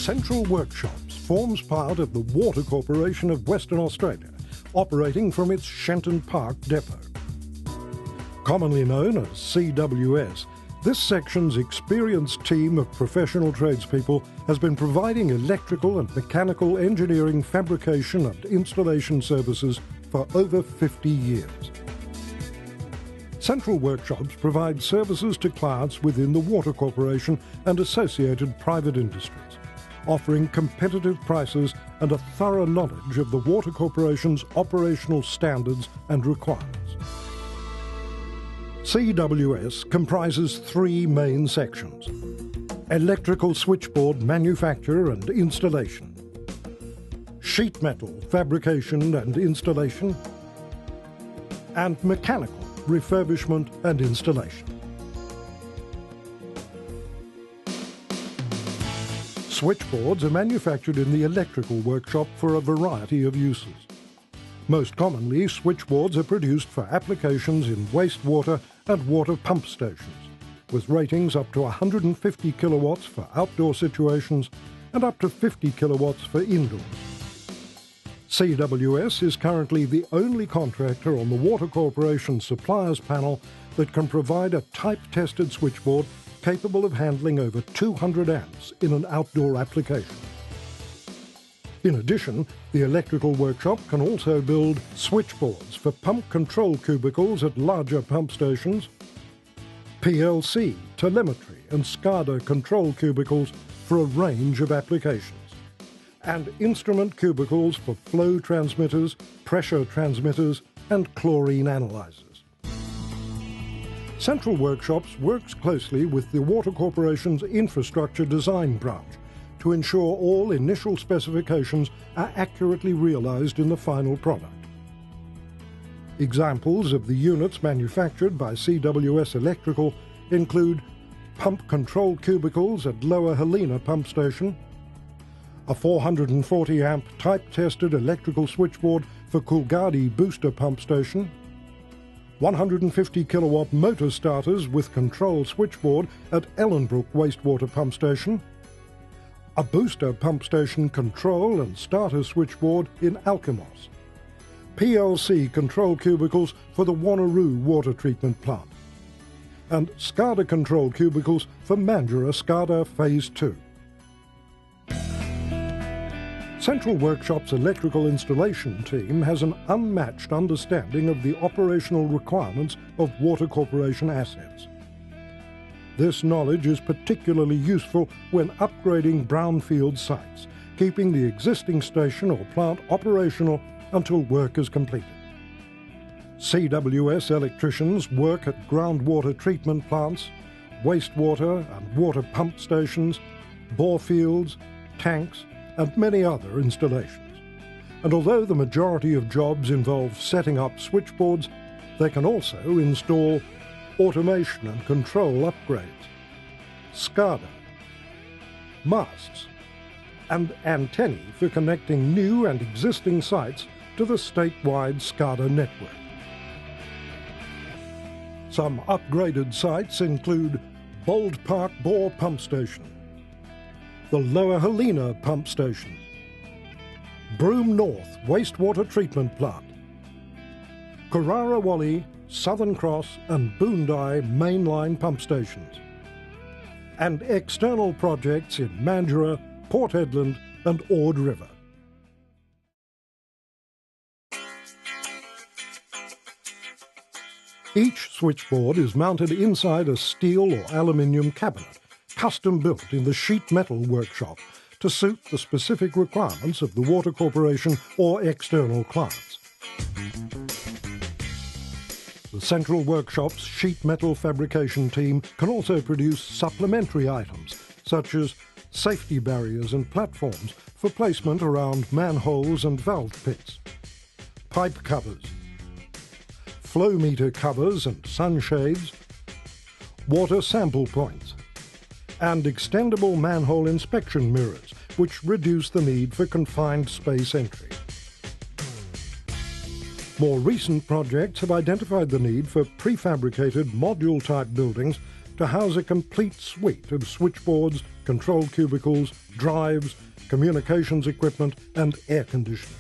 Central Workshops forms part of the Water Corporation of Western Australia, operating from its Shenton Park depot. Commonly known as CWS, this section's experienced team of professional tradespeople has been providing electrical and mechanical engineering, fabrication and installation services for over 50 years. Central Workshops provide services to clients within the Water Corporation and associated private industries, offering competitive prices and a thorough knowledge of the Water Corporation's operational standards and requirements. CWS comprises three main sections: electrical switchboard manufacture and installation, sheet metal fabrication and installation, and mechanical refurbishment and installation. Switchboards are manufactured in the electrical workshop for a variety of uses. Most commonly, switchboards are produced for applications in wastewater and water pump stations, with ratings up to 150 kilowatts for outdoor situations and up to 50 kilowatts for indoors. CWS is currently the only contractor on the Water Corporation suppliers panel that can provide a type-tested switchboard capable of handling over 200 amps in an outdoor application. In addition, the electrical workshop can also build switchboards for pump control cubicles at larger pump stations, PLC, telemetry and SCADA control cubicles for a range of applications, and instrument cubicles for flow transmitters, pressure transmitters and chlorine analyzers. Central Workshops works closely with the Water Corporation's Infrastructure Design branch to ensure all initial specifications are accurately realised in the final product. Examples of the units manufactured by CWS Electrical include pump control cubicles at Lower Helena Pump Station, a 440 amp type-tested electrical switchboard for Coolgardie Booster Pump Station, 150 kilowatt motor starters with control switchboard at Ellenbrook Wastewater Pump Station, a booster pump station control and starter switchboard in Alkimos, PLC control cubicles for the Wanneroo Water Treatment Plant, and SCADA control cubicles for Mandurah SCADA Phase 2. Central Workshops' electrical installation team has an unmatched understanding of the operational requirements of Water Corporation assets. This knowledge is particularly useful when upgrading brownfield sites, keeping the existing station or plant operational until work is completed. CWS electricians work at groundwater treatment plants, wastewater and water pump stations, bore fields, tanks, and many other installations. And although the majority of jobs involve setting up switchboards, they can also install automation and control upgrades, SCADA, masts, and antennae for connecting new and existing sites to the statewide SCADA network. Some upgraded sites include Bold Park Bore Pump Station, the Lower Helena Pump Station, Broome North Wastewater Treatment Plant, Coorarawally, Southern Cross and Boondie mainline pump stations, and external projects in Mandurah, Port Hedland and Ord River. Each switchboard is mounted inside a steel or aluminium cabinet, custom built in the sheet metal workshop to suit the specific requirements of the Water Corporation or external clients. The Central Workshops sheet metal fabrication team can also produce supplementary items, such as safety barriers and platforms for placement around manholes and valve pits, pipe covers, flow meter covers and sunshades, water sample points, and extendable manhole inspection mirrors, which reduce the need for confined space entry. More recent projects have identified the need for prefabricated module-type buildings to house a complete suite of switchboards, control cubicles, drives, communications equipment and air conditioning.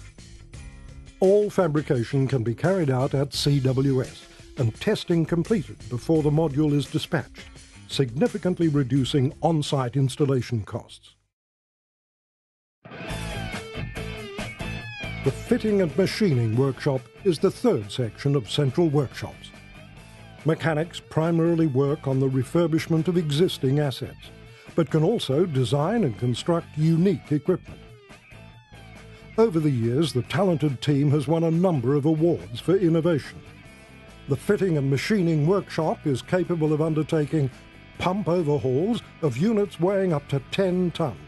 All fabrication can be carried out at CWS and testing completed before the module is dispatched, significantly reducing on-site installation costs. The fitting and machining workshop is the third section of central workshops. Mechanics primarily work on the refurbishment of existing assets, but can also design and construct unique equipment. Over the years, the talented team has won a number of awards for innovation. The fitting and machining workshop is capable of undertaking pump overhauls of units weighing up to 10 tons.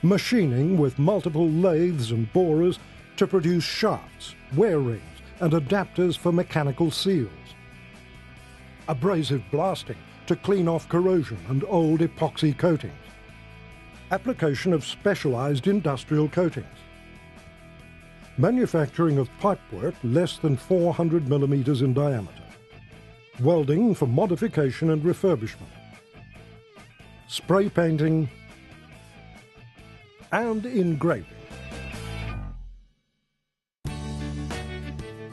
Machining with multiple lathes and borers to produce shafts, wear rings and adapters for mechanical seals. Abrasive blasting to clean off corrosion and old epoxy coatings. Application of specialized industrial coatings. Manufacturing of pipework less than 400 millimeters in diameter. Welding for modification and refurbishment. Spray painting and engraving.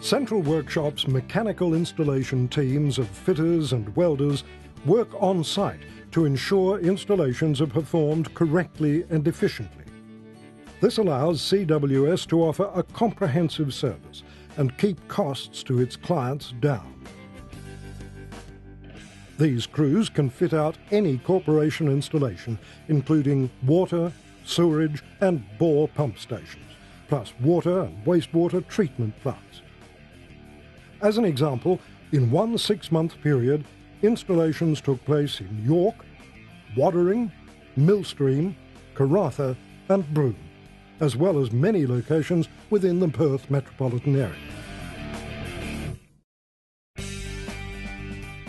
Central Workshop's mechanical installation teams of fitters and welders work on site to ensure installations are performed correctly and efficiently. This allows CWS to offer a comprehensive service and keep costs to its clients down. These crews can fit out any corporation installation, including water, sewerage and bore pump stations, plus water and wastewater treatment plants. As an example, in one 6-month period, installations took place in York, Wattering, Millstream, Karratha and Broome, as well as many locations within the Perth metropolitan area.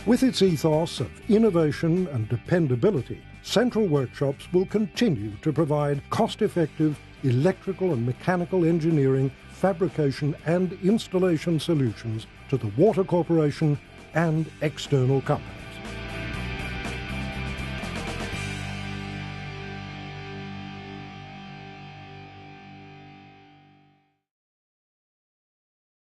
With its ethos of innovation and dependability, Central Workshops will continue to provide cost-effective electrical and mechanical engineering, fabrication and installation solutions to the Water Corporation and external companies.